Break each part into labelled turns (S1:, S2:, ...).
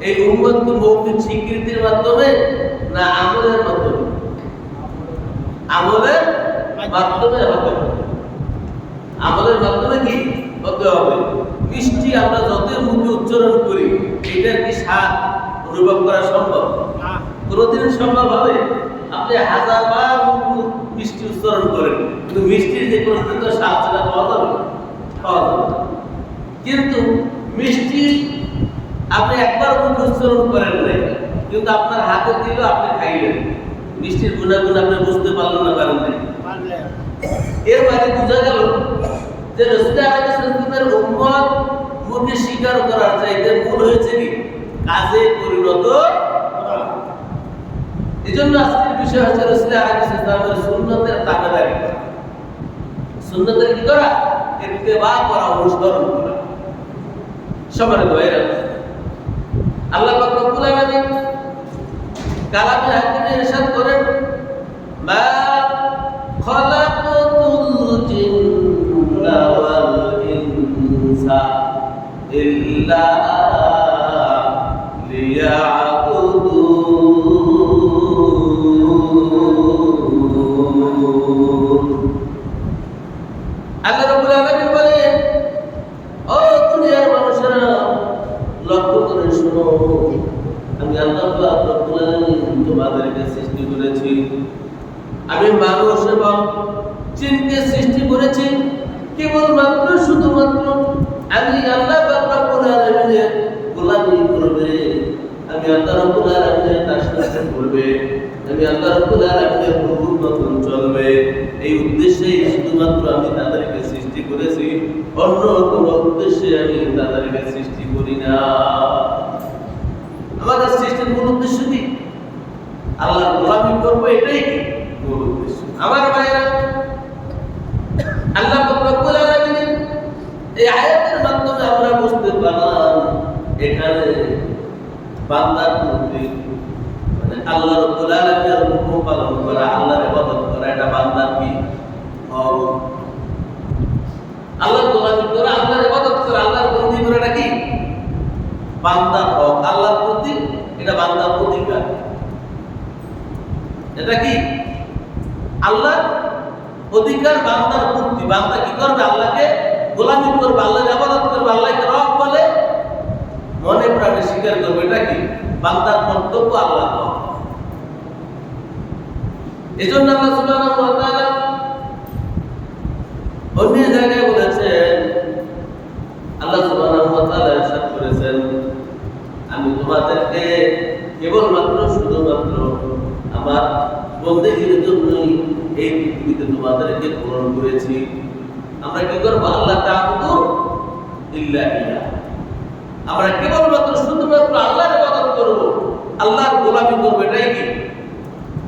S1: এই উম্মতকে মৌখিক স্বীকৃতির মাধ্যমে না আমলের মাধ্যমে? আমলের মাধ্যমে হতে হবে। আমলের মাধ্যমে কি হতে হবে? মিষ্টি আমরা যতই মুখে উচ্চারণ করি, এটার কি স্বাদ অনুভব করা সম্ভব? কোনোদিন সম্ভব হবে? আপনি হাজারবার মিষ্টি উচ্চারণ করেন, কিন্তু মিষ্টির যে কোনোদিন তো স্বাদ সেটা পাওয়া যাবে? পাওয়া যাবে। কিন্তু মিষ্টি আপনি একবার মুখে উচ্চারণ করেন নাই, কিন্তু আপনার হাতে দিলেও আপনি খাইলেন, মিষ্টির গুণাগুণ আপনি বুঝতে পারলেন না, পারেন নাই। এর মানে বোঝা গেল যে রাসূল আলাইহিস সালামের উম্মত মুখে স্বীকার করার চাইতে মূল হয়েছে কি কাজে পরিণত করা। এজন্য আজকের বিষয় হচ্ছে রাসূল আলাইহিস সালামের সুন্নতের তাবেদারি করা। সুন্নতের কি করা? ইত্তেবা করা, অনুসরণ করা। সম্মানিত ভাইরা, আল্লাহ পাক রব্বুল আলামিন কালামে হাকিমে ইরশাদ করেন, মা খালাকাতুল জিন্না ওয়াল ইনসা ইল্লা লিয়াবুদুন। আল্লাহ রাব্বুল আলামিন বলেন, ও দুনিয়ার মানুষেরা লক্ষ্য করে শোনো, আমি আল্লাহ পাক রব্বুল আলামিন তোমাদেরকে সৃষ্টি করেছি, আমি মানুষ এবং জিনকে সৃষ্টি করেছি কেবলমাত্র শুধুমাত্র আমি আল্লাহ পাক রব্বুল আলামিনের গোলামি করবে, আমি আল্লাহ রব্বুল আলামিনের দাসত্ব করবে, আমি আল্লাহ রব্বুল আলামিনের হুকুম মতন চলবে। এই উদ্দেশ্যেই শুধুমাত্র আমি তাদেরকে সৃষ্টি করেছি, অন্য কোনো উদ্দেশ্যে আমি তাদেরকে সৃষ্টি করি না। আমাদের সৃষ্টির মূল উদ্দেশ্য কি? আল্লাহর গোলামি করবো, এটাই কি মূল উদ্দেশ্য। আমার ভাইরা, আল্লাহ পাক রব্বুল আলামিন এই আয়াতের মাধ্যমে আমরা বুঝতে পারলাম এখানে বান্দার প্রতি মানে আল্লাহ রাব্বুল আলামিনের হুকুম পালন করা, আল্লাহর ইবাদত করা, এটা বান্দার কি হক। আল্লাহর গোলামি করা, আল্লাহর ইবাদত করা, আল্লাহর বন্দী করা, এটা কি বান্দার হক। আল্লাহর প্রতি এটা বান্দার অধিকার। এটা কি আল্লাহর অধিকার, বান্দার প্রতি। বান্দা কি করবে? আল্লাহকে গোলামি করবে, আল্লাহর ইবাদত করবে, আল্লাহকে রব বলে মনে প্রাণে স্বীকার করবে। এটা কি বান্দার কর্তব্য, আল্লাহর হক। এজন্য আল্লাহ সুবহানাহু ওয়া তাআলা অন্য জায়গায় বলেছেন, আল্লাহ সুবহানাহু ওয়া তাআলা ইরশাদ করেছেন, আমি তোমাদেরকে কেবলমাত্র শুধুমাত্র আমার বন্দেগীর জন্যই এই পৃথিবীতে তোমাদেরকে প্রেরণ করেছি। আমরা কি করবো? আল্লাহ তাআবুদু ইল্লা ইল্লাহ, আমরা কেবলমাত্র শুধুমাত্র আল্লাহর ইবাদত করব, আল্লাহর গোলামি করব। এটাই কি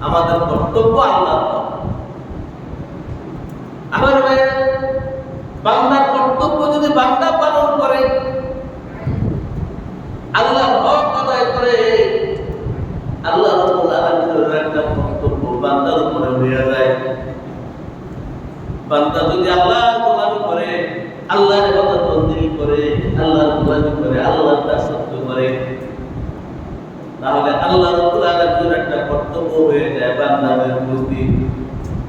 S1: আমাদের কর্তব্য, আল্লাহর হক। আমার ভাইরা, বান্দার কর্তব্য যদি বান্দা পালন করে, আল্লাহর হক আদায় করে, আল্লাহ রাব্বুল আলামিনের একটা কর্তব্য বান্দার উপরে হয়ে যায়। বান্দা যদি আল্লাহর গোলামি করে, আল্লাহর ইবাদত বندگی করে, আল্লাহর গোলামি করে, আল্লাহর দাসত্ব করে, তাহলে আল্লাহ রাব্বুল আলামিনের একটা কর্তব্য হয়ে যায় বান্দাদের প্রতি।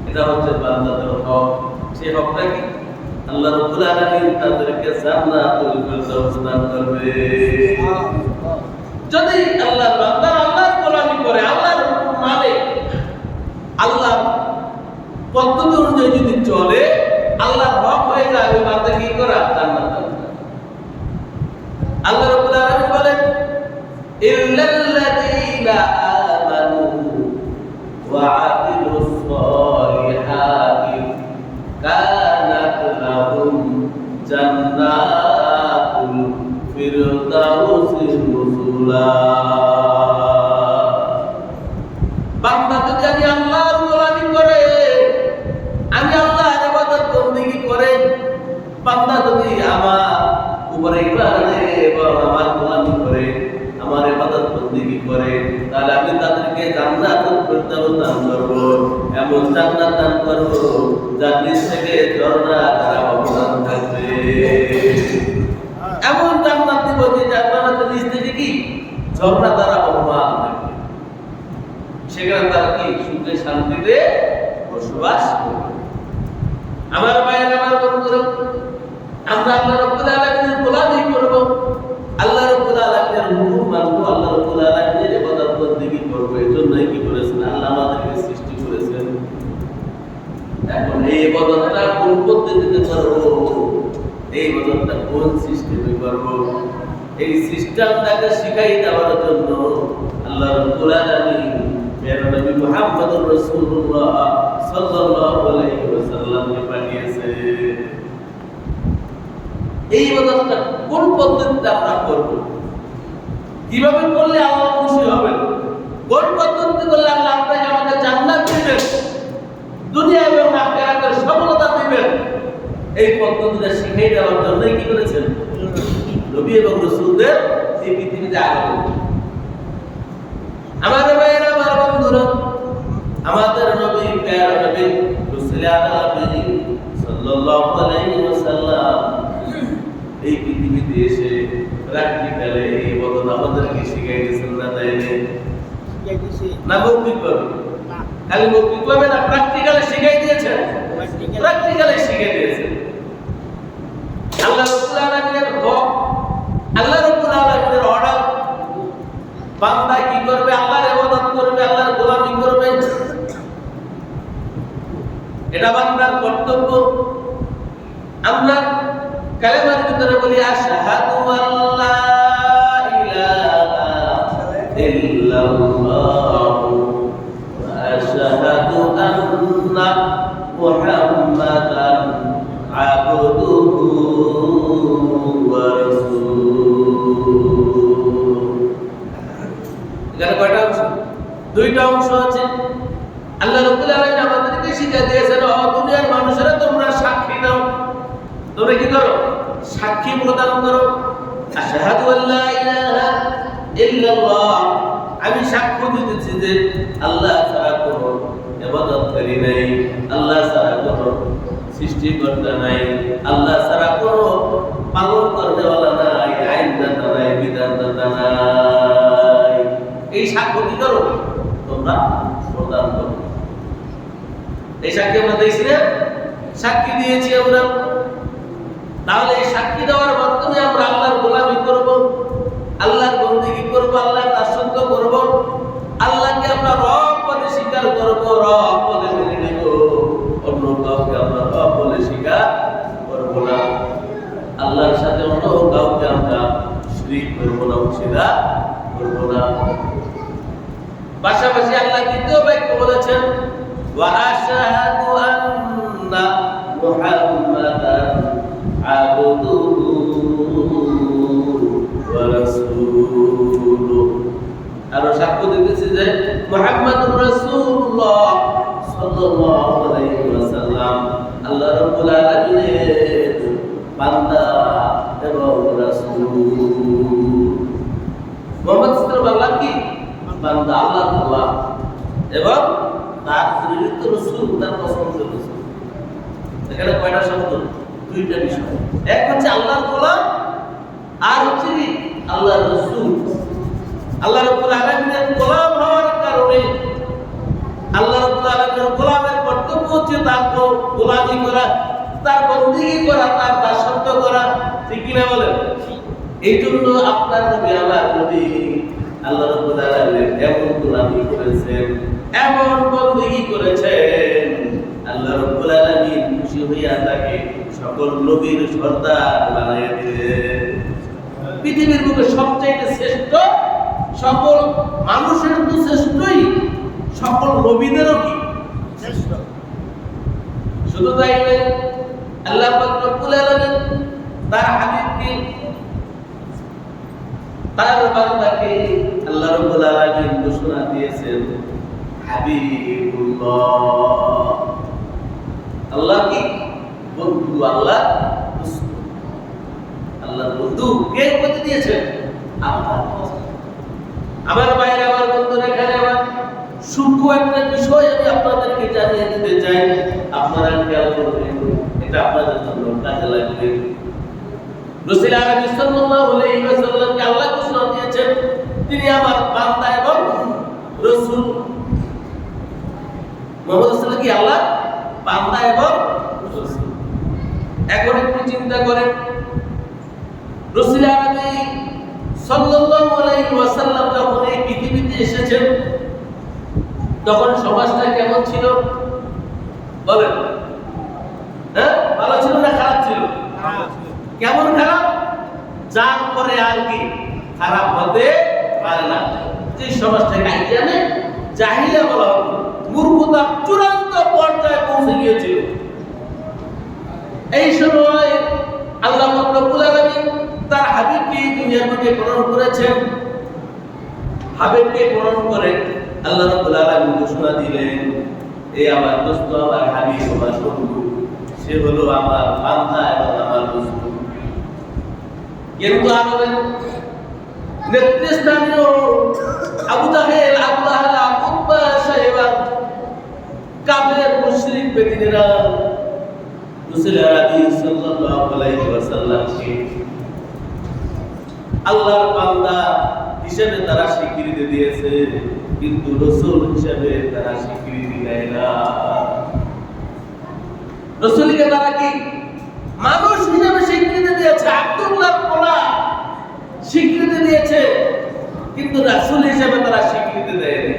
S1: এটা হচ্ছে বান্দাদের হক। সেই হকটা কি? আল্লাহ রাব্বুল আলামিন তাদেরকে জান্নাতুল ফিরদাউস দান করবে। যদি আল্লাহর বান্দা আল্লাহর গোলামি করে, আল্লাহর হুকুম মানে, আল্লাহ পদ্ধতি অনুযায়ী যদি চলে, আল্লাহর হক হয়ে যায়, ওই বান্দা কি করা? জান্নাত পাবে। আল্লাহ রাব্বুল আলামিন বলেন, ইল্লাল্লাযীনা আমানু ওয়া আমিলুস সালিহাতি কানাত লাহুম জান্নাতুল ফিরদাউসি নুজুলা। বান্দা যদি আমি আল্লাহর গোলামি করে, আমি আল্লাহর ইবাদত বندگی করে, বান্দা যদি আমার উপরে ঈমান আনে এবং আমার গোলামি করে, আমার ইবাদত বندگی করে, তাহলে আমি তাদেরকে জান্নাতুল ফিরদাউস দান করব। এমন জান্নাত দান করব যার নিচ থেকে ঝর্ণা ধারা অবদান থাকবে। এমন জান্নাত দিব যে জান্নাতের নিচ থেকে কি ঝর্ণা দ্বারা অপমান থাকবে, সেখানে তারা কি সুখে শান্তিতে বসবাস করবে। আমার ভাইয়েরা, আমার বন্ধুরা, আমরা আল্লাহ রাব্বুল আলামিনের গোলামি করব, আল্লাহ রাব্বুল আলামিনের হুকুম মানব, আল্লাহ রাব্বুল আলামিনের ইবাদত বন্দেগী করব। এজন্যই কি করেছেন? আল্লাহ আমাদেরকে সৃষ্টি করেছেন। এখন এই ইবাদতটা কোন পদ্ধতিতে করব, এই ইবাদতটা কোন সিস্টেমে করব, এই সিস্টেমটাকে শিখাই দেওয়ার জন্য আল্লাহ রাব্বুল আলামিন প্রিয় নবী মুহাম্মদুর রাসূলুল্লাহ সাল্লাল্লাহু আলাইহি ওয়াসাল্লামকে পাঠিয়েছেন। এই ইবাদতটা কোন পদ্ধতিতে আমরা করব, কিভাবে করলে আল্লাহ খুশি হবেন, কোন পদ্ধতিতে করলে আল্লাহ আপনাকে আমাদের জান্নাত দিবেন, দুনিয়া এবং আখিরাতের সফলতা দিবেন, এই পদ্ধতিটা শিখিয়ে দেওয়ার জন্যই কি করেছেন? নবী এবং রাসূলদের এই পৃথিবীতে আগমন। আমাদের ভাইয়েরা, আমার বন্ধুরা, আমাদের নবী প্যারা নবী রাসূল আলামিন সাল্লাল্লাহু আলাইহি ওয়াসাল্লাম এই পৃথিবীতে এসে প্র্যাকটিক্যালি এই ইবাদত আমাদেরকে শিখাইতেছেন না? তাই না মৌখিকভাবে? খালি মৌখিকভাবে না, প্র্যাকটিক্যালি শিখাই দিয়েছেন। প্র্যাকটিক্যালি শিখাই দিয়েছেন। আল্লাহ রাব্বুল আলামিনের হক, আল্লাহ রাব্বুল আলামিনের অর্ডার, বান্দা কি করবে? আল্লাহর ইবাদত করবে, আল্লাহর গোলামি করবে, এটা বান্দার কর্তব্য। আমরা কালেমার ভিতরে বলি আশহাদু আল্লা ইলাহা ইল্লাল্লাহু ওয়া আশহাদু আন্না মুহাম্মাদান আবদুহু ওয়া রাসূলুহু। এখানে কয়টা অংশ? দুইটা অংশ আছে। আল্লাহ রাব্বুল আলামিন আমাদেরকে শিখিয়ে দিয়েছেন, ও দুনিয়ার মানুষেরা তোমরা সাক্ষী দাও। তোমরা কি করো? সাক্ষী প্রদান করো। আশহাদু আল্লা ইলাহা ইল্লাল্লাহ, আমি সাক্ষ্য দিতেছি যে আল্লাহ ছাড়া কোনো ইবাদতকারী নাই, আল্লাহ ছাড়া কোনো সৃষ্টিকর্তা নাই, আল্লাহ ছাড়া কোনো পালন করনেওয়ালা নাই, আইনদাতা নাই, বিধানদাতা নাই। এই সাক্ষ্য কি করো? তোমরা প্রদান করো। এই সাক্ষী আমরা দিয়েছি না? সাক্ষী দিয়েছি আমরা। তাহলে এই সাক্ষী দেওয়ার মাধ্যমে আমরা আল্লাহর গোলামি করব, আল্লাহর বন্দেগী করব, আল্লাহর দাসত্ব করব, আল্লাহকে আমরা রব বলে স্বীকার করব, রব বলে মেনে নেব। অন্য কাউকে আমরা রব বলে স্বীকার করব না। আল্লাহর সাথে অন্য কাউকে আমরা শিরক করব না, অংশীদার করব না। পাশাপাশি আল্লাহ দ্বিতীয় বাক্য বলেছেন, ওয়া আশহাদু আন্না মুহাম্মাদান আবদুহু ওয়া রাসূলুহু। আর সাক্ষ্য দিতেছি যে মুহাম্মাদুর রাসূলুল্লাহ সাল্লাল্লাহু আলাইহি ওয়াসাল্লাম আল্লাহ রাব্বুল আলামিনের বান্দা এবং রাসূল। মুহাম্মদ সাল্লাল্লাহু আলাইহি কি বান্দা, আল্লাহর গোলাম এবং তার প্রেরিত রাসূল, তার পছন্দের রাসূল। এখানে কয়টা শব্দ? দুইটা বিষয়। এক হচ্ছে আল্লাহর গোলাম, আর হচ্ছে আল্লাহর রাসূল। আল্লাহ রাব্বুল আলামিনের গোলাম হওয়ার কারণে আল্লাহ রাব্বুল আলামিনের গোলামের কর্তব্য হচ্ছে তার গোলামি করা, তার বন্দেগী করা, তার দাসত্ব করা। ঠিক কিনা বলেন? এই জন্য আপনার নবী, আমার নবী আল্লাহ রাব্বুল আলামিনের এমন গোলামি করেছেন, এমন বন্দেগী করেছেন, আল্লাহ রাব্বুল আলামিন খুশি হইয়া তাকে সকল নবীর সর্দার বানাইয়া দিলেন। পৃথিবীর বুকে সবচাইতে শ্রেষ্ঠ, সকল মানুষের তো শ্রেষ্ঠই, সকল নবীদেরও কি শ্রেষ্ঠ। শুধু তাই নয়, আল্লাহ পাক রব্বুল আলামিন তার হাবিবকে, তার বান্দাকে আল্লাহ রাব্বুল আলামিন ঘোষণা দিয়েছেন হাবিবুল্লাহ। আল্লাহ কি বন্ধু, আল্লাহ আল্লাহর বন্ধু কে বলে দিয়েছেন? আল্লাহ। আমার ভাইরা, আমার বন্ধুরা, এখানে আমার সূক্ষ্ম একটা বিষয় আমি আপনাদেরকে জানিয়ে দিতে চাই, আপনারা খেয়াল করবেন, এটা আপনাদের জন্য কাজে লাগবে। রাসূল আলাইহিস সাল্লাল্লাহু আলাইহি ওয়াসাল্লামকে আল্লাহ ঘোষণা দিয়েছেন তিনি আমার বান্দা এবং রাসূল। মুহাম্মদ রাসূল কি আল্লাহ বান্দা এবং রাসূল। এখন একটু চিন্তা করেন, রাসূল আরবি সাল্লাল্লাহু আলাইহি ওয়াসাল্লাম যখন এই পৃথিবীতে এসেছেন তখন সমাজটা কেমন ছিল বলেন? হ্যাঁ, ভালো ছিল না খারাপ ছিল? কেমন খারাপ? যার পরে আর কি খারাপ হতে পারে না। যে সমাজটাকে আইয়ামে জাহিলিয়া বলা হতো, মূর্খতার চূড়ান্ত পর্যায়ে পৌঁছে গিয়েছিল। এই সময় আল্লাহ রাব্বুল আলামিন তার হাবিবকে দুনিয়ার মধ্যে প্রেরণ করেছেন। হাবিবকে প্রেরণ করে আল্লাহ রাব্বুল আলামিন ঘোষণা দিলেন, এই আমার দোস্ত, আমার হাবিব, আমার বন্ধু, সে হলো আমার বান্দা এবং আমার রাসূল। কিন্তু আরবের নেতৃস্থানীয় আবু জাহেল, আবু লাহাব, উতবা, শাইবা, কাফের মুশরিক বেদিনেরা রাসূল আরবি সাল্লাল্লাহু আলাইহি ওয়াসাল্লামকে আল্লাহর বান্দা হিসেবে তারা স্বীকৃতি দিয়েছে, কিন্তু রাসূল হিসেবে তারা স্বীকৃতি দেয় না। রাসূলকে তারা কি মানুষ হিসেবে স্বীকৃতি দিয়েছে, আব্দুল্লাহর পোলা স্বীকৃতি দিয়েছে, কিন্তু রাসূল হিসেবে তারা স্বীকৃতি দেয়নি।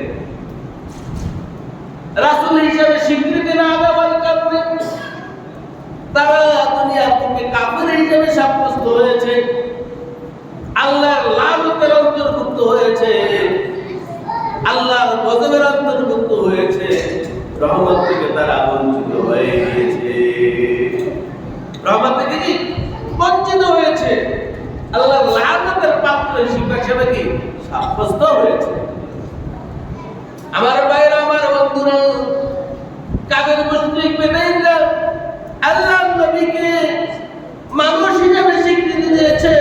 S1: রাসূল হিসেবে স্বীকৃতি না দেওয়ার কারণে তারা দুনিয়ার বুকে কাফের হিসেবে সাব্যস্ত হয়েছে, আল্লাহর লানতের অন্তর্ভুক্ত হয়েছে, আল্লাহর গজবের অন্তর্ভুক্ত হয়েছে, রহমত থেকে তারা বঞ্চিত হয়ে গিয়েছে। রহমত থেকে কি বঞ্চিত হয়েছে, আল্লাহর লানতের পাত্র হিসেবে কি সাব্যস্ত হয়েছে। আমার ভাইরা, আমার বন্ধুরা, কাফের মুশরিক বেঈমানরা আল্লাহর নবীকে মানুষ হিসেবে স্বীকৃতি দিয়েছে,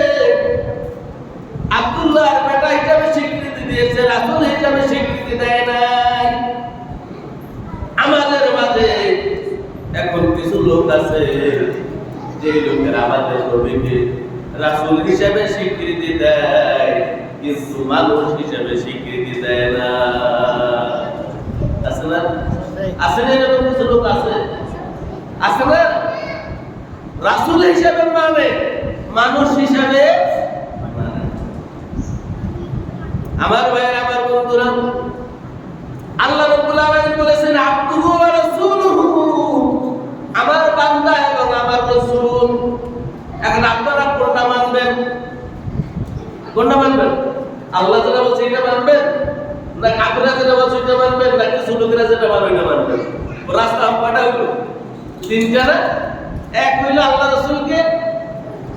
S1: আব্দুল্লাহর বেটা হিসেবে স্বীকৃতি দিয়েছে, রাসূল হিসেবে স্বীকৃতি দেয় নাই। আমাদের মাঝে এখন কিছু লোক আছে যে লোকেরা আমাদের নবীকে রাসূল হিসেবে স্বীকৃতি দেয়, কিন্তু মানুষ হিসেবে স্বীকৃতি দেয় না। আছে না? আছে না? এরকম কিছু লোক আছে, আছে না? রাসূল হিসেবে মানে, মানুষ হিসেবে মানে। আমার ভাইয়ের, আমার বন্ধুরা, আল্লাহ রাব্বুল আলামিন বলেছেন আব্দুহু ওয়া রাসূলুহু, আমার বান্দা এবং আমার রাসূল। এখন আপনারা কোনটা মানবেন? কোনটা মানবেন? আল্লাহ যেটা বলছে এটা মানবেন, না কাফেররা যেটা বলছে এটা মানবেন, না কিছু লোকেরা যেটা বলে এটা মানবেন? রাস্তা কয়টা হইলো? তিনটা না? এক হইলো আল্লাহ রাসূলকে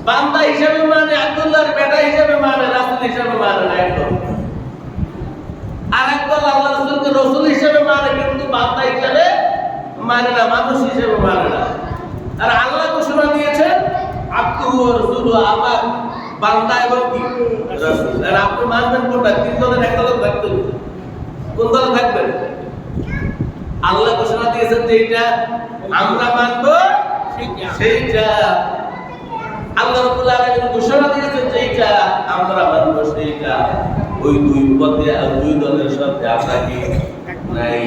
S1: বান্দা হিসেবে মানে, আব্দুল্লাহর বেটা হিসেবে মানে, রাসূল হিসেবে মানে না একদম। আর একদল আল্লাহ রাসূলকে রাসূল হিসেবে মানে, কিন্তু বান্দা হিসেবে মানে না, মানুষ হিসেবে মানে না। আর আল্লাহ ঘোষণা দিয়েছেন আব্দুহু ওয়া রাসূলুহু, আমার বান্দা এবং কি রাসূল। আর আপনি মানবেন কোনটা? তিন দলের এক দলে থাকবেন, কোন দলে থাকবেন? আল্লাহ ঘোষণা দিয়েছেন যে এটা আমরা মানবো, সেইটা। আল্লাহ রাব্বুল আলামিন ঘোষণা দিয়েছেন যে এটা আমরা মানবো, সেইটা। ওই দুই পথে আর দুই দলের সাথে আমরা কি নাই।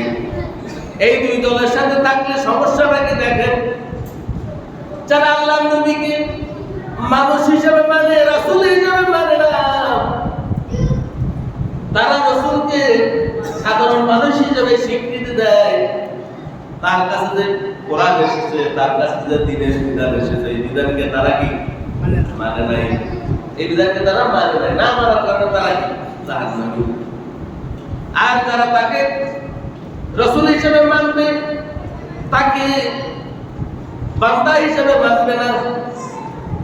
S1: এই দুই দলের সাথে থাকলে সমস্যাটা কি দেখেন, যারা আল্লাহর নবীকে মানুষ হিসেবে মানে, রাসূল হিসেবে মানে না, তারা রাসূলকে সাধারণ মানুষ হিসেবে স্বীকৃতি দেয়। তার কাছে যে কোরআন এসেছে, তার কাছে যে দ্বীনের বিধান এসেছে, এই বিধানকে তারা কি মানে নাই। এই বিধানকে তারা মানে নাই, না মানার কারণে তারা কি জাহান্নামী। আর যারা তাকে রাসূল হিসেবে মানবে, তাকে বান্দা হিসেবে মানবে না,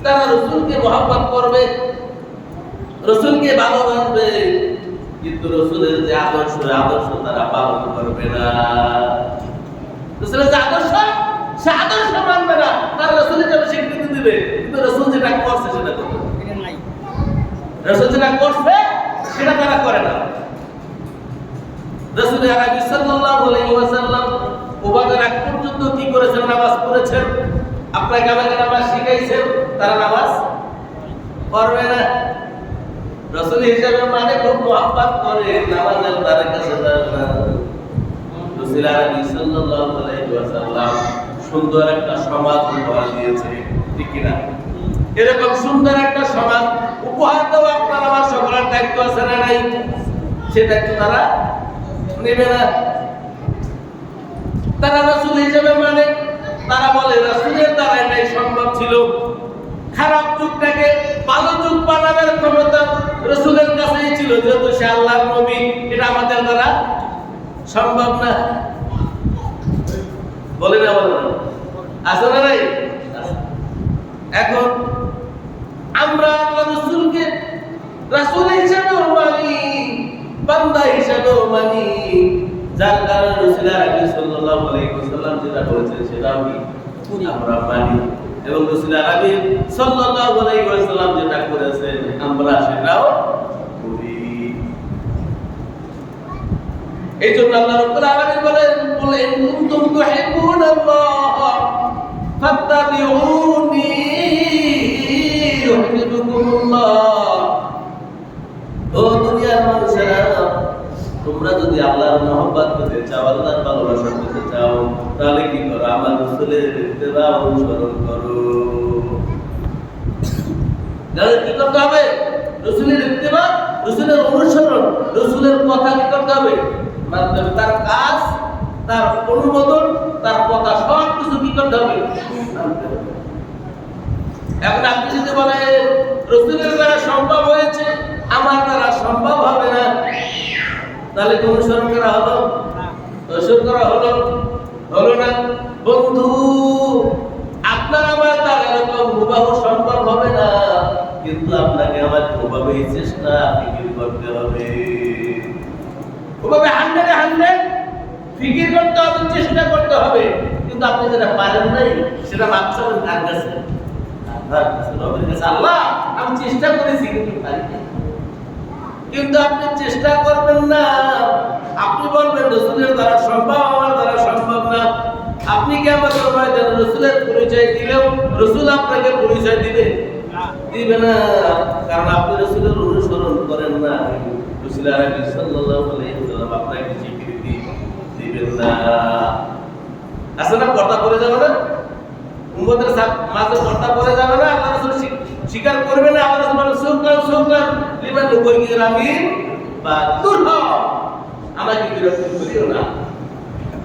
S1: তারা রাসূলকে মহব্বত করবে, রাসূলকে ভালোবাসবে, কিন্তু রাসূলের যে আদর্শ তারা পালন করবে না। রাসূলের যে আদর্শ, সে আদর্শ মানবে না, তারা রাসূল হিসেবে স্বীকৃতি দিবে, কিন্তু রাসূল যেটা করছে সেটা করবে না। রাসূল যেটা করছে সেটা তারা করে না। রাসূল আরবি সাল্লাল্লাহু আলাইহি ওয়াসাল্লাম ওবাদের আগ পর্যন্ত কি করেছেন? নামাজ পড়েছেন। আপনাকে আমাকে নামাজ শিখাইছেন, তারা নামাজ পড়বে না। রাসূল হিসেবে মানে খুব মহব্বত করে, নামাজের ধারে কাছে যায় না। রাসূল আরবি সাল্লাল্লাহু আলাইহি ওয়াসাল্লাম সুন্দর একটা সমাজ উপহার দিয়েছে, ঠিক কি না? এরকম সুন্দর একটা সমাজ উপহার দেওয়া আপনার আমার সকলের দায়িত্ব আছে না নাই? সে দায়িত্ব তারা নেবে না। তারা রাসূল হিসেবে মানে, তারা বলে রাসূলের দ্বারা এটাই সম্ভব ছিল। খারাপ যুগটাকে ভালো যুগ বানানোর ক্ষমতা রাসূলের কাছেই ছিল, যেহেতু সে আল্লাহর নবী। এটা আমাদের দ্বারা সম্ভব না। বলে না, বলে না, আছে না নাই? এখন আমরা আল্লাহ রাসূলকে রাসূল হিসেবেও মানি, বান্দা হিসেবেও মানি, যার কারণে রাসূল আরবি সাল্লাল্লাহু আলাইহি ওয়াসাল্লাম যেটা বলেছেন সেটাও কি আমরা মানি, এবং রাসূল আরবি সাল্লাল্লাহু আলাইহি ওয়াসাল্লাম যেটা করেছেন আমরা সেটাও করি। এইজন্য আল্লাহ রাব্বুল আলামিন বলেন, কুল ইন কুনতুম তুহিব্বুনাল্লাহ ফাত্তাবিউনি ইউহিব্বুকুমুল্লাহ। ও দুনিয়ার মানুষেরা, তোমরা যদি আল্লাহর মহব্বত পেতে চাও, আল্লাহর ভালোবাসা পেতে চাও, তাহলে কি করো? আমার রাসূলের ইত্তেবা অনুসরণ করো। তাহলে কি করতে হবে? রাসূলের ইত্তেবা, রাসূলের অনুসরণ, রাসূলের কথা কি করতে হবে? মানতে হবে। তার কাজ, তার অনুমোদন, তার কথা সব কিছু কি করতে হবে? মানতে হবে। এখন আপনি যদি বলেন রাসূলের দ্বারা সম্ভব হয়েছে, আমার দ্বারা সম্ভব হবে না, তাহলে কি অনুসরণ করা হলো? অনুসরণ করা হলো? হলো না। বন্ধু, আপনার আমার দ্বারা এরকম হুবহু সম্ভব হবে না, কিন্তু আপনাকে আমার ওভাবে চেষ্টা ফিকির করতে হবে, ওভাবে 100 ফিকির করতে হবে, চেষ্টা করতে হবে। কিন্তু আপনি যেটা পারেন নাই সেটা ভাবছেন কার কাছে? আল্লাহ, আমি চেষ্টা করেছি কিন্তু পারি নাই। কিন্তু আপনি চেষ্টা করবেন না, আপনি বলবেন রাসূলের দ্বারা সম্ভব, আমার দ্বারা সম্ভব না। আপনি কি আমাকে ময়দানে রাসূলের পরিচয় দিলেও রাসূল আপনাকে পরিচয় দিবে? দিবে না, কারণ আপনি রাসূলের অনুসরণ করেন না। রাসূল আরবি সাল্লাল্লাহু আলাইহি ওয়াসাল্লাম আপনাকে স্বীকৃতি দিবেন না। আসলে কথা বলে যাবে না, উম্মতের মাঝে কথা বলে যাবে না, আল্লাহ রাসূল স্বীকার করবে না। আল্লাহ রাসূল বলেন, সুবহান সুবহান লিমান নুবয়্যির আমিন বা তুরহ, আমাকে বিরক্ত করিও না,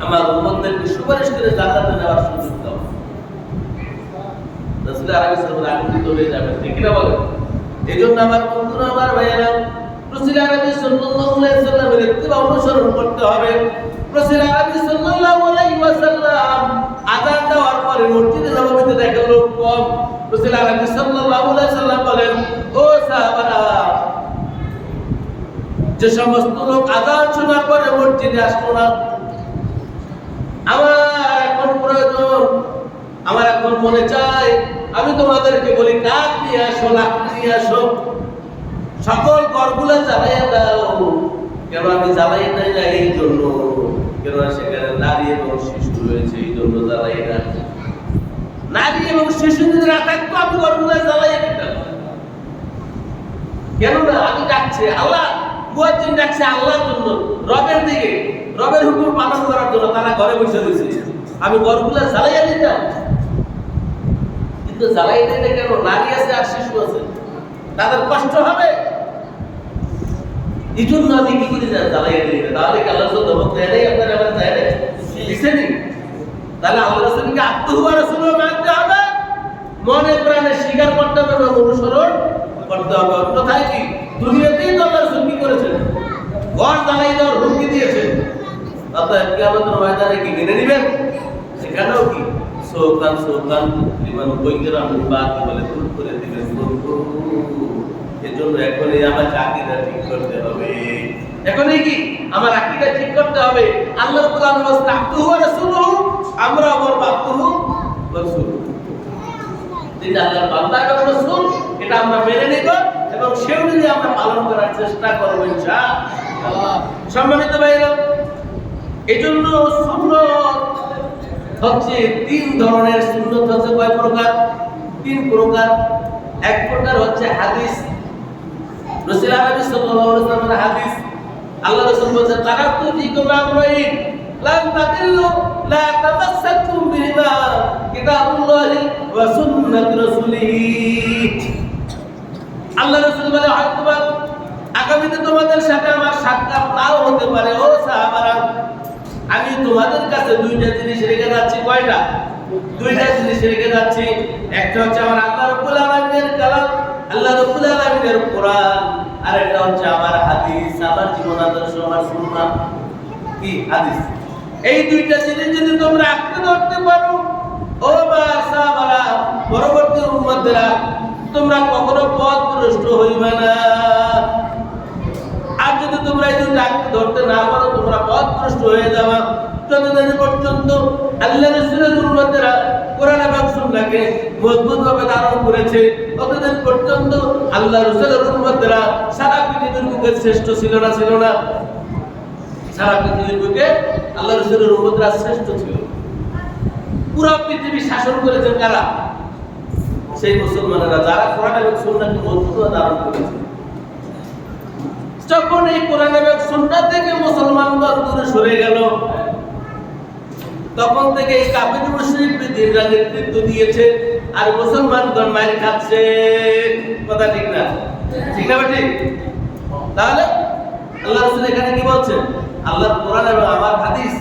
S1: আমার উম্মতদেরকে সুপারিশ করে জান্নাতে নেওয়ার সুযোগ দাও। রাসূল আরবি সাল্লাল্লাহু আনন্দিত হয়ে যাবেন, ঠিক না বলেন? এইজন্য আমার বন্ধুরা, আমার ভাইয়েরা, রাসূল আরবি সাল্লাল্লাহু আলাইহি ওয়াসাল্লামের ইত্তিবা অনুসরণ করতে হবে। রাসূল আরবি সাল্লাল্লাহু আলাইহি ওয়াসাল্লাম আযান দেওয়ার পরে মসজিদে নববীতে দেখেন লোক কম। রাসূল আরবি সাল্লাল্লাহু আলাইহি ওয়াসাল্লাম বলেন, ও সাহাবারা, যে সমস্ত লোক আযান শোনার পরে মসজিদে আসলো না, আমার এখন প্রয়োজন, আমার এখন মনে চায় আমি তোমাদেরকে বলি, কাঠ নিয়ে আসো, লাকড়ি নিয়ে আসো, সকল ঘরগুলো জ্বালাইয়া দাও। কেন আমি জ্বালাই নাই না? এই জন্য, কেন সেখানে নারী এবং শিশু রয়েছে, এই জন্য জ্বালাই না। নারী এবং শিশু যদি না থাকতো আমি ঘরগুলো জ্বালাইয়া দিতাম। কেন না? আমি ডাকছি আল্লাহ, মুয়াজ্জিন ডাকছে আল্লাহর জন্য, রবের দিকে, রবের হুকুম পালন করার জন্য। তারা ঘরে বসে রয়েছে, আমি ঘরগুলো জ্বালাইয়া দিতাম। কিন্তু জ্বালাই দেয় না কেন? নারী আছে আর শিশু আছে, তাদের কষ্ট হবে, এই জন্য আমি কি করি? জ্বালাইয়া দিই না। তাহলে কি আল্লাহ ধমক দেয় নাই? আপনার আবার দেয় নাই? দিছেনি? তাহলে আল্লাহ রাসূলকে আত্মহুয়া রাসূল মানতে হবে, মনে প্রাণে স্বীকার করতে হবে এবং অনুসরণ করতে হবে। অন্যথায় কি দুনিয়াতেই তো আল্লাহ রাসূল কি করেছেন? ঘর জ্বালাই দেওয়ার হুমকি দিয়েছেন। অতএব কিয়ামতের ময়দানে কি মেনে নেবেন? সেখানেও কি সুবহান সুবহান লিমান নুবয়্যির আমিন বা কি বলে দূর করে দিবেন। এজন্য এখনই আমার আকীদা ঠিক করতে হবে, এখনই কি আমার আকীদা ঠিক করতে হবে। আল্লাহ কোরআন বলছে আব্দুহু ওয়া রাসূলুহু, আমরা বলবো আব্দুহু ওয়া রাসূলুহু। তিনি আল্লাহর বান্দা এবং রাসূল, এটা আমরা মেনে নেব এবং সেই অনুযায়ী আমরা পালন করার চেষ্টা করব ইনশাআল্লাহ। সম্মানিত ভাইরা, এজন্য সুন্নাত হচ্ছে 3 ধরনের। সুন্নাত হচ্ছে কয় প্রকার? 3 প্রকার। এক প্রকার হচ্ছে হাদিস, রাসূল আরবি সাল্লাল্লাহু আলাইহি ওয়াসাল্লামের হাদিস, আল্লাহ রাসূল বলেছেন, তারাকতু ফীকুম আমরাইন লান তাদিল্লু লা তামাসসাকুম বিহিমা কিতাবুল্লাহি ওয়া সুন্নাতু রাসূলিহি। আল্লাহ রাসূল বলে, হয়তো আগামীতে তোমাদের সাথে আমার সাক্ষাৎ নাও হতে পারে ও সাহাবারা, আমি তোমাদের কাছে দুইটা জিনিস রেখে যাচ্ছি। কয়টা? দুইটা জিনিস রেখে যাচ্ছি। একটা হচ্ছে আমার আল্লাহ রাব্বুল আলামিনের কালাম, আল্লাহ রাব্বুল আলামিনের কোরআন, আর একটা হচ্ছে আমার হাদিস, আমার জীবন আদর্শ, আমার সুন্নাহ। কি? হাদিস। এই দুইটা জিনিস যদি তোমরা আঁকড়ে ধরতে পারো ও সাহাবারা, পরবর্তী উম্মতেরা, তোমরা কখনো পথভ্রষ্ট হইবে না। আর যদি তোমরা এই দুইটা আঁকড়ে ধরতে না পারো, তোমরা পথভ্রষ্ট হয়ে যাবে। যতদিন পর্যন্ত আল্লাহ রাসূলের উম্মতেরা কোরআন এবং সুন্নাহকে মজবুতভাবে ধারণ করেছে, ততদিন পর্যন্ত আল্লাহ রাসূলের উম্মতেরা সারা পৃথিবীর বুকে শ্রেষ্ঠ ছিল না? ছিল না? সারা পৃথিবীর বুকে আল্লাহ রাসূলের উম্মতেরা শ্রেষ্ঠ ছিল। পুরো পৃথিবী শাসন করেছেন কারা? সেই মুসলমানেরা, যারা কোরআন এবং সুন্নাহকে মজবুতভাবে ধারণ করেছে। যখন এই কোরআন এবং সুন্নাহ থেকে মুসলমানগণ দূরে সরে গেল, তখন থেকে এই কাফির মুশরিকরা নেতৃত্ব দিয়েছে, আর মুসলমানগণ মাইর খাচ্ছে। কথা ঠিক না? ঠিক না ঠিক? তাহলে আল্লাহ রাসূল এখানে কি বলছেন? আল্লাহর কোরআন এবং আমার হাদিস,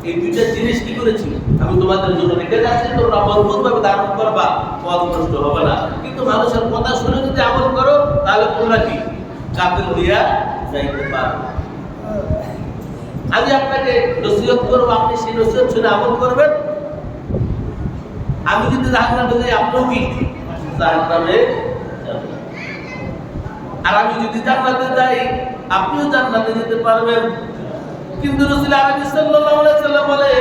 S1: এই দুইটা জিনিস কি করেছি আমি তোমাদের জন্য রেখে যাচ্ছি, তোমরা মজবুতভাবে ধারণ করবা, পথভ্রষ্ট হবে না। কিন্তু মানুষের কথা শুনে যদি আমল করো, তাহলে তোমরা কি কাফির হইয়া যাইতে পারো। আমি আপনাকে নসিহত করবো, আপনি সেই নসিহত শুনে আমল করবেন। আমি যদি জাহান্নামে যাই, আপনিও কি জাহান্নামে যাবেন। আর আমি যদি জান্নাতে যাই, আপনিও জান্নাতে যেতে পারবেন। কিন্তু রাসূল আরবি সাল্লাল্লাহু আলাইহি ওয়াসাল্লাম বলে,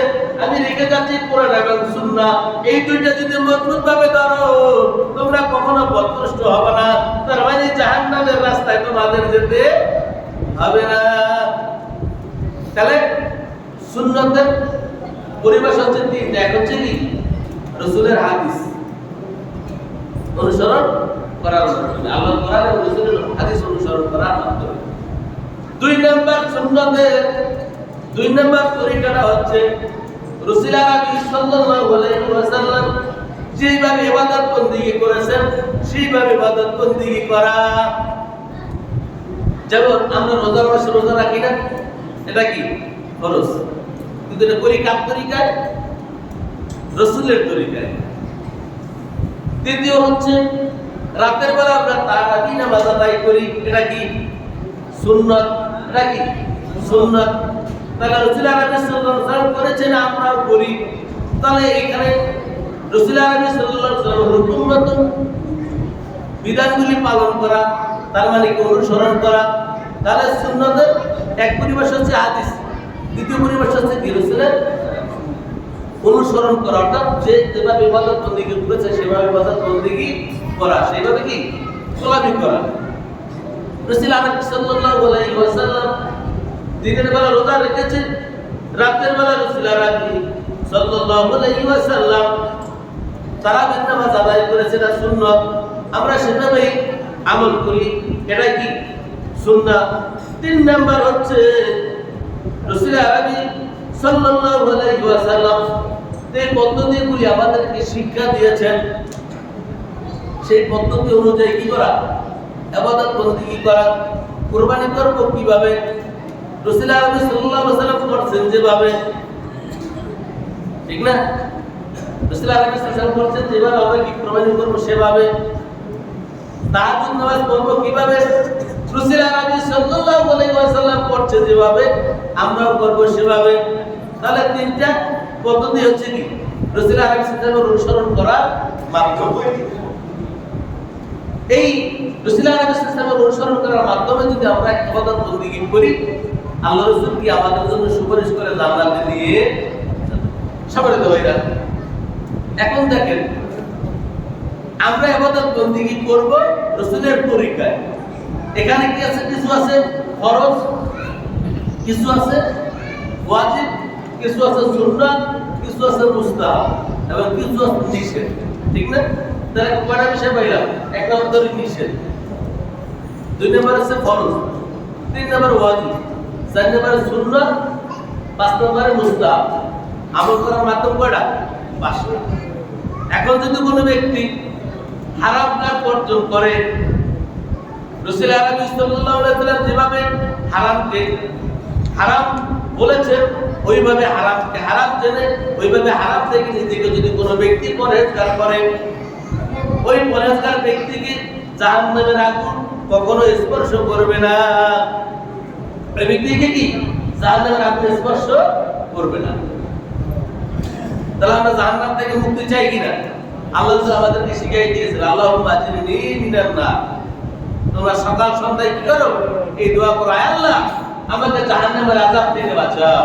S1: আমি রেখে যাচ্ছি কোরআন এবং সুন্নাহ, এই দুইটা যদি মজবুতভাবে ধরো, তোমরা কখনো পথভ্রষ্ট হবে না। তার মানে জাহান্নামের রাস্তায় তোমাদের যেতে হবে না। তাহলে সুন্নাতের পরিবেশ হচ্ছে তিনটা। এক হচ্ছে কি? রাসূলের হাদিস অনুসরণ করার মাধ্যমে, আল্লাহর কোরআন এবং রাসূলের হাদিস অনুসরণ করার মাধ্যমে। দুই নাম্বার সুন্নাতের দুই নাম্বার তরিকাটা হচ্ছে রাসূল আরবি সাল্লাল্লাহু আলাইহি ওয়াসাল্লাম যেভাবে ইবাদত বندگی করেছেন, সেইভাবে ইবাদত বندگی করা। যেমন আমরা রোজা মাসে রোজা রাখি না, এটা কি ফরজ, কিন্তু এটা করি কার তরিকায়? রাসূলের তরিকায়। দ্বিতীয় হচ্ছে রাতের বেলা আমরা তারাবি নামাজ আদায় করি, এটা কি সুন্নাত। এটা কি সুন্নাত। তাহলে রাসূল আরবি সাল্লাল্লাহু আলাইহি ওয়াসাল্লাম করেছেন, আমরাও করি। তাহলে এখানে রাসূল আরবি সাল্লাল্লাহু আলাইহি ওয়াসাল্লাম হুকুম মত বিধানগুলি পালন করা, তার মানে কি অনুসরণ করা। তাহলে সুন্নাতের এক পরিবেশ হচ্ছে হাদিস, দ্বিতীয় পরিবেশ হচ্ছে কি রাসূলের অনুসরণ করা, অর্থাৎ যে যেভাবে ইবাদত বندگی করেছে সেভাবে ইবাদত বندگی করা, সেইভাবে কি গোলামি করা। রাসূল আরবি সাল্লাল্লাহু আলাইহি ওয়াসাল্লাম দিনের বেলা রোজা রেখেছে, রাতের বেলা রাসূল আরবি সাল্লাল্লাহু আলাইহি ওয়াসাল্লাম তারাবির নামাজ আদায় করেছে, এটা সুন্নাত। আমরা সেভাবেই আমল করি, এটা কি সুন্নাত। তিন নাম্বার হচ্ছে রাসূল আরবি সাল্লাল্লাহু আলাইহি ওয়াসাল্লাম যে পদ্ধতিগুলি আমাদেরকে শিক্ষা দিয়েছেন, সেই পদ্ধতি অনুযায়ী কি করা? ইবাদত বندگی করা। কুরবানি করব কিভাবে? রাসূল আরবি সাল্লাল্লাহু আলাইহি ওয়াসাল্লাম করছেন যেভাবে, ঠিক না? রাসূল আরবি সাল্লাল্লাহু আলাইহি ওয়াসাল্লাম করছেন যেভাবে, আমরা কি কুরবানি করব সেভাবে। তাহাজ্জুদ নামাজ পড়ব কিভাবে? রাসূল আরবি সাল্লাল্লাহু আলাইহি ওয়াসাল্লাম করছে যেভাবে, আমরাও করব সেভাবে। তাহলে তিনটা পদ্ধতি হচ্ছে কি রাসূল আরবি সাল্লাল্লাহু আলাইহি ওয়াসাল্লাম অনুসরণ করার মাধ্যম। এই রাসূল আরবি সাল্লাল্লাহু আলাইহি ওয়াসাল্লাম অনুসরণ করার মাধ্যমে যদি আমরা ইবাদত বندگی করি, আল্লাহ রাসূল কি আমাদের জন্য সুপারিশ করে জান্নাতে নিয়ে সবাই তো ভাইরা। এখন দেখেন, আমরা ইবাদত বندگی করব রাসূলের তরিকায়। এখানে কি আছে? কিছু আছে ফরজ, কিছু আছে ওয়াজিব, কিছু আছে সুন্নাত, কিছু আছে মুস্তাহাব, এবং কিছু আছে নিষেধ, ঠিক না? তাহলে কয়টা বিষয় পাইলাম? এক নম্বর নিষেধ, 2 নম্বর হচ্ছে ফরজ, 3 নম্বর ওয়াজিব, 4 নম্বর সুন্নাত, 5 নম্বর মুস্তাহাব। আমল করার মাধ্যম কয়টা? 5টা। এখন যদি কোনো ব্যক্তি হারাম কাজ বর্জন করে, রাসূল আরবি সাল্লাল্লাহু আলাইহি ওয়াসাল্লাম যেভাবে হারামকে হারাম বলেছেন ওইভাবে হারামকে হারাম জেনে ওইভাবে হারাম থেকে নিজেকে যদি কোনো ব্যক্তি পরহেজগার করে, ওই পরহেজগার ব্যক্তিকে জাহান্নামের আগুন কখনো স্পর্শ করবে না। ওই ব্যক্তিকে কি জাহান্নামের আগুন স্পর্শ করবে না। তাহলে আমরা জাহান্নাম থেকে মুক্তি চাই কিনা? আল্লাহ আমাদেরকে শিখিয়ে দিয়েছেন, আল্লাহুম্মা আজরিনি মিনান নার। তোমরা সকাল সন্ধ্যায় কি করো? এই দোয়া করো, আয় আল্লাহ আমাকে জাহান্নামের আযাব থেকে বাঁচাও।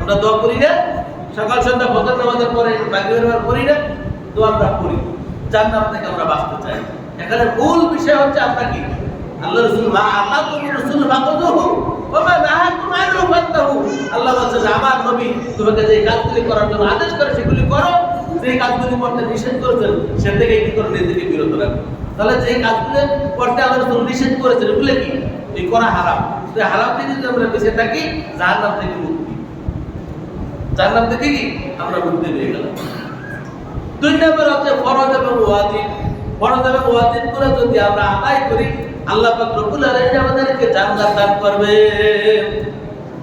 S1: আমরা দোয়া করি না? সকাল সন্ধ্যা ফজর নামাজের পরে মাগরিবের পরে করি না? দোয়া আমরা করি, জাহান্নাম থেকে আমরা বাঁচতে চাই। এখানে মূল বিষয় হচ্ছে আমরা কি আল্লাহ রাসূল আল্লাহ রাসূল ফাকুযুহু ওয়া মা নাহাকুম আনহু ফান্তাহু। আল্লাহ বলেন আমার নবী তোমাকে যে কাজগুলি করার জন্য আদেশ করে সেগুলি করো, যে কাজগুলি করতে নিষেধ করেছেন সে থেকে কি করে নিজেকে বিরত রাখো। তাহলে যে কাজগুলো করতে আল্লাহ রাসূল নিষেধ করেছেন এগুলো কি? এই করা হারাম। সেই হারাম থেকে যদি আমরা বেঁচে থাকি জাহান্নাম থেকে মুক্তি, জাহান্নাম থেকে কি আমরা মুক্তি পেয়ে গেলাম। 2 নম্বর হচ্ছে ফরজ এবং ওয়াজিব। ফরজ এবং ওয়াজিব করে যদি আমরা আদায় করি আল্লাহ পাক রব্বুল আলামিন আমাদেরকে জান্নাত দান করবে।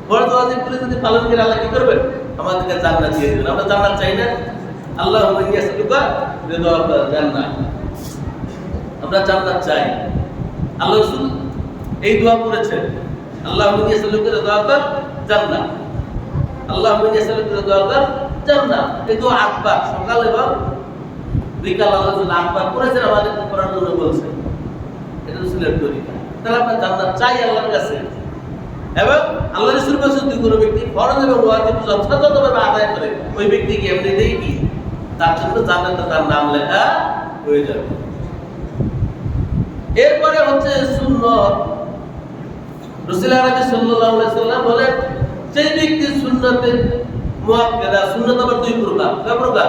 S1: ফরজ ওয়াজিব করে যদি পালন করি আল্লাহ কি করবেন? আমাদেরকে জান্নাত দিয়ে দিবেন। আমরা জান্নাত চাই না? আল্লাহুম্মা ইন্নী আসআলুকা রিদাল জান্নাহ। আমরা জান্নাত চাই। আল্লাহ রাসূল এই দোয়া করেছেন, আল্লাহুম্মা ইন্নী আসআলুকা রিদাল জান্নাহ, আল্লাহুম্মা ইন্নী আসআলুকা রিদাল জান্নাহ। এই দোয়া 8 বার সকাল এবং বিকাল আল্লাহ রাসূল 8 বার করেছেন, আমাদেরকে করার জন্য বলেছেন। এটা রাসূলের তরিকা। তাহলে আমরা জান্নাত চাই আল্লাহর কাছে। এবং আল্লাহ রাসূল বলেছেন যদি কোনো ব্যক্তি ফরজ এবং ওয়াজিব যথাযথভাবে আদায় করে ওই ব্যক্তিকে এমনিতেই কি তার জন্য জান্নাতে তার নাম লেখা হয়ে যাবে। এরপরে হচ্ছে সুন্নাত। রাসূল আরবি সাল্লাল্লাহু আলাইহি ওয়াসাল্লাম বলেন যে ব্যক্তি সুন্নাতে মুআক্কাদা, সুন্নাত আবার 2 প্রকার। কয় প্রকার?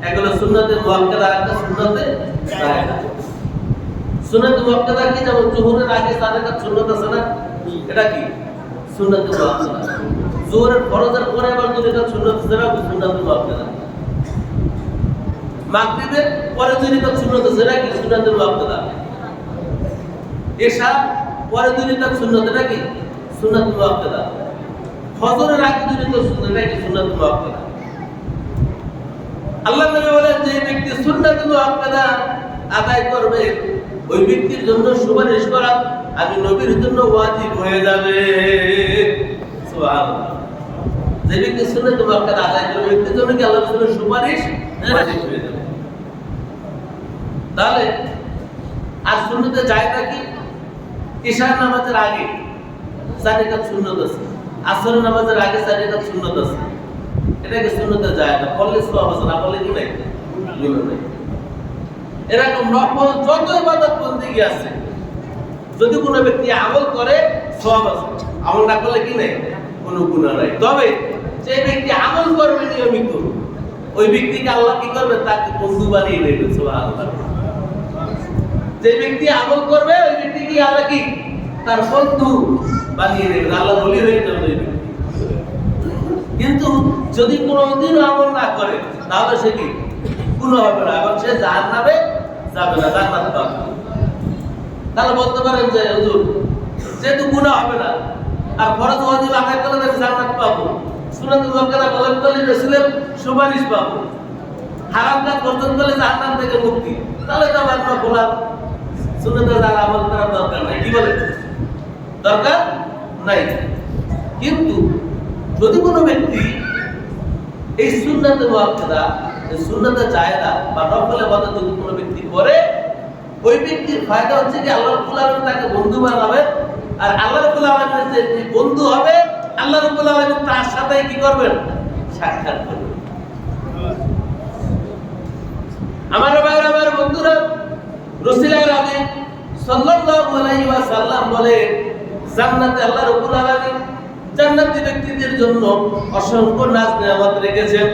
S1: এক হলো সুন্নাতে মুআক্কাদা, আর একটা সুন্নাতে জায়েদা। সুন্নাতে মুআক্কাদা কি? যেমন যোহরের আগে সালাত সুন্নাত আছে না, এটা কি সুন্নাতে মুআক্কাদা। যোহরের ফরজের পরে আবার 2 রাকাত সুন্নাত আছে না, সুন্নাতে মুআক্কাদা। মাগরিবের পরে 2 রাকাত সুন্নাত আছে না, কি সুন্নাতে মুআক্কাদা। এশা পরে 2 রাকাত সুন্নাত, এটা কি সুন্নাতে মুআক্কাদা। ফজরের আগে 2 রাকাত সুন্নাত, এটা কি সুন্নাতে মুআক্কাদা। আল্লাহ নবী বলেন যে ব্যক্তি সুন্নাতে মুআক্কাদা আদায় করবে ওই ব্যক্তির জন্য সুপারিশ করা আমি নবীর জন্য ওয়াজিব হয়ে যাবে। সুবহানাল্লাহ। যে ব্যক্তি সুন্নাতে মুআক্কাদা আদায় করবে ওই ব্যক্তির জন্য কি আল্লাহর জন্য সুপারিশ ওয়াজিব হয়ে যাবে। তাহলে আর সুন্নাতে জায়েদা কি? ইশার নামাজের আগে 4 রাকাত সুন্নাত আছে, আসরের নামাজের আগে 4 রাকাত সুন্নাত আছে, এটাকে সুন্নাতে জায়েদা। পড়লে সওয়াব আছে, না পড়লে কি নাই? গুনাহ নাই। এরকম নফল যত ইবাদত বন্দেগী আছে যদি কোনো ব্যক্তি আমল করে সওয়াব আছে, আমল না করলে কি নাই? কোনো গুনাহ নাই। তবে যে ব্যক্তি আমল করবে নিয়মিত ওই ব্যক্তিকে আল্লাহ কি করবে? তাকে বন্ধু বানিয়ে নেবে। সুবহানাল্লাহ। যে ব্যক্তি আমল করবে ওই ব্যক্তিকে আল্লাহ কি তার বন্ধু বানিয়ে নেবে, আল্লাহর ওলি হয়ে যাবে। কিন্তু যদি কোনোদিন আমল না করে তাহলে সে কি গুনাহ হবে না এবং সে জাহান্নামে যাবে না, জান্নাত পাবে। তাহলে বলতে পারেন যে হুজুর যেহেতু গুনাহ হবে না আর ফরজ ওয়াজিব আদায় করলে আমি জান্নাত পাবো, সুন্নাতুল মুআক্কাদা পালন করলে রাসূলের সুপারিশ পাবো, হারাম কাজ বর্জন করলে জাহান্নাম থেকে মুক্তি, তাহলে তো আমার নফল সুন্নাতে যারা আমল করার দরকার নাই। কি বলেন? দরকার নাই। কিন্তু যদি কোনো ব্যক্তি এই সুন্নাতে মুআক্কাদা, এই সুন্নাতে জায়েদা বা নফল ইবাদত যদি কোনো ব্যক্তি করে ওই ব্যক্তির ফায়দা হচ্ছে কি আল্লাহ রাব্বুল আলামিন তাকে বন্ধু বানাবে। আর আল্লাহ রাব্বুল আলামিনের যে বন্ধু হবে আল্লাহ রাব্বুল আলামিন তার সাথে কি করবেন? সাক্ষাৎ করবেন। আমার ভাইরা, আমার বন্ধুরা, রাসূল আরবি সাল্লাল্লাহু আলাইহি ওয়াসাল্লাম বলে জান্নাতে আল্লাহ রাব্বুল আলামিন জান্নাতি ব্যক্তিদের জন্য অসংখ্য নাজ নেয়ামত রেখেছেন।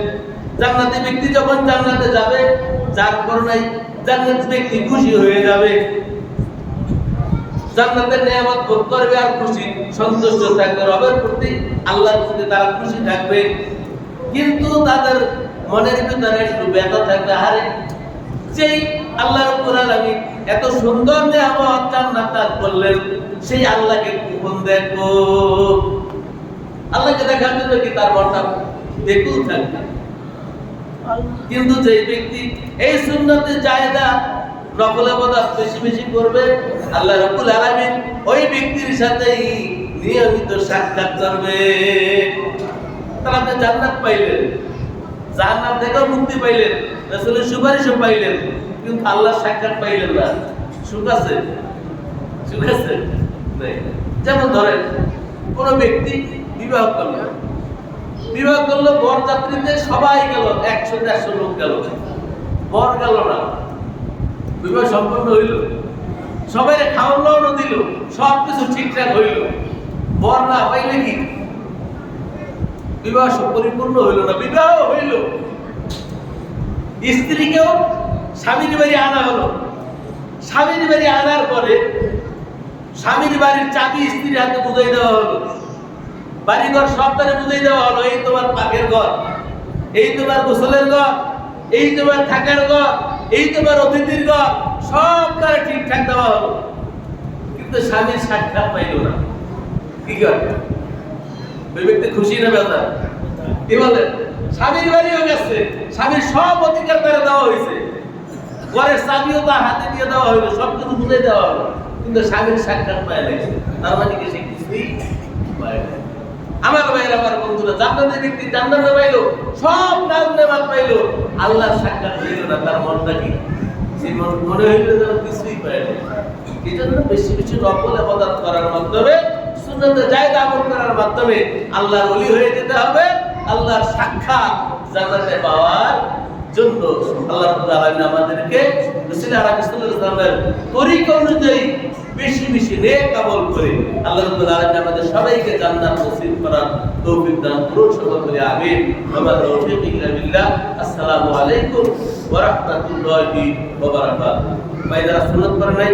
S1: জান্নাতি ব্যক্তি যখন জান্নাতে যাবে যার কারণে জান্নাতি ব্যক্তি খুশি হয়ে যাবে। জান্নাতের নিয়ামত ভোগ করবে আর খুশি সন্তুষ্ট থাকবে রবের প্রতি, আল্লাহর প্রতি তারা খুশি থাকবে। কিন্তু তাদের মনের ভিতরে একটু ব্যথা থাকবে, আরে যেই আল্লাহ রাব্বুল আলামিন এত সুন্দর নিয়ামত জান্নাত দান করলেন, সেই আল্লাহকে কখন দেখবো? আল্লাহকে দেখার জন্য কি তার মনটা বেকুল থাকবে? কিন্তু যে ব্যক্তি এই সুন্নতে জায়েদা নফল ইবাদত বেশি বেশি করবে, আল্লাহ রাব্বুল আলামিন ওই ব্যক্তির সাথেই নিয়মিত সাক্ষাৎ করবে। তাহলে আপনি জান্নাত পাইলেন, জাহান্নাম থেকে মুক্তি পাইলেন, রাসূলের সুপারিশও পাইলেন, কিন্তু আল্লাহর সাক্ষাৎ পাইলেন না। সুখ আছে? সুখ আছে? নাই। যেমন ধরেন কোন ব্যক্তি বিবাহ করলো, বরযাত্রীতে সবাই গেল, 100-150 লোক গেল, বর গেল না, বিবাহ সম্পন্ন হইল, সবাই খাওয়ানো দিল, সবকিছু ঠিকঠাক হইল, বর না পাইলে কি বিবাহ পরিপূর্ণ হইল না? বিবাহ হইল, স্ত্রীকেও স্বামীর বাড়ি আনা হলো, স্বামীর বাড়ি আনার পরে স্বামীর বাড়ির চাবি স্ত্রীর হাতে বুঝাই দেওয়া হলো, বাড়িঘর সব তারে বুঝাই দেওয়া হলো, এই তোমার পাকের ঘর, এই তোমার গোসলের ঘর, এই তোমার থাকার ঘর, এই তোমার অতিথির ঘর, সব তারা ঠিকঠাক দেওয়া হলো। কিন্তু স্বামীর সাক্ষাৎ পাইল না। কি করে? ওই ব্যক্তি খুশি না বেজার? কি বলেন? স্বামীর বাড়িও গেছে, স্বামীর সব অধিকার তারা দেওয়া হয়েছে, ঘরের চাবিও তার হাতে দিয়ে দেওয়া হইলো, সবকিছু বুঝাই দেওয়া হলো, কিন্তু স্বামীর সাক্ষাৎ পায় না। তার মানে কি সে কিছুই পায় না? আমার ভাইয়ের, আমার বন্ধুরা, জান্নাতের ব্যক্তি জান্নাতে পাইলো, সব নাজ নেয়ামত পাইলো, আল্লাহর সাক্ষাৎ হইল না, তার মনটা কি? সে মনে হইলো যেন কিছুই পায় না। এই জন্য বেশি বেশি নফল ইবাদত করার মাধ্যমে, সুন্নতে জায়েদা আমল করার মাধ্যমে আল্লাহর ওলি হয়ে যেতে হবে, আল্লাহর সাক্ষাৎ জান্নাতে পাওয়ার জন্য। আল্লাহ রাব্বুল আলামিন আমাদেরকে রাসূল আলাইহিস সাল্লামের তরিকা অনুযায়ী বেশি বেশি নেক আমল করে আল্লাহ রাব্বুল আলামিন আমাদের সবাইকে জান্নাত নসিব করার তৌফিক দান করুন। সকলে বলি আমিন। ওয়া মা তাওফীক ইল্লা বিল্লাহ। আসসালামু আলাইকুম ওয়া রাহমাতুল্লাহি ওয়া বারাকাতুহু। ভাই যারা সুন্নাত করে নাই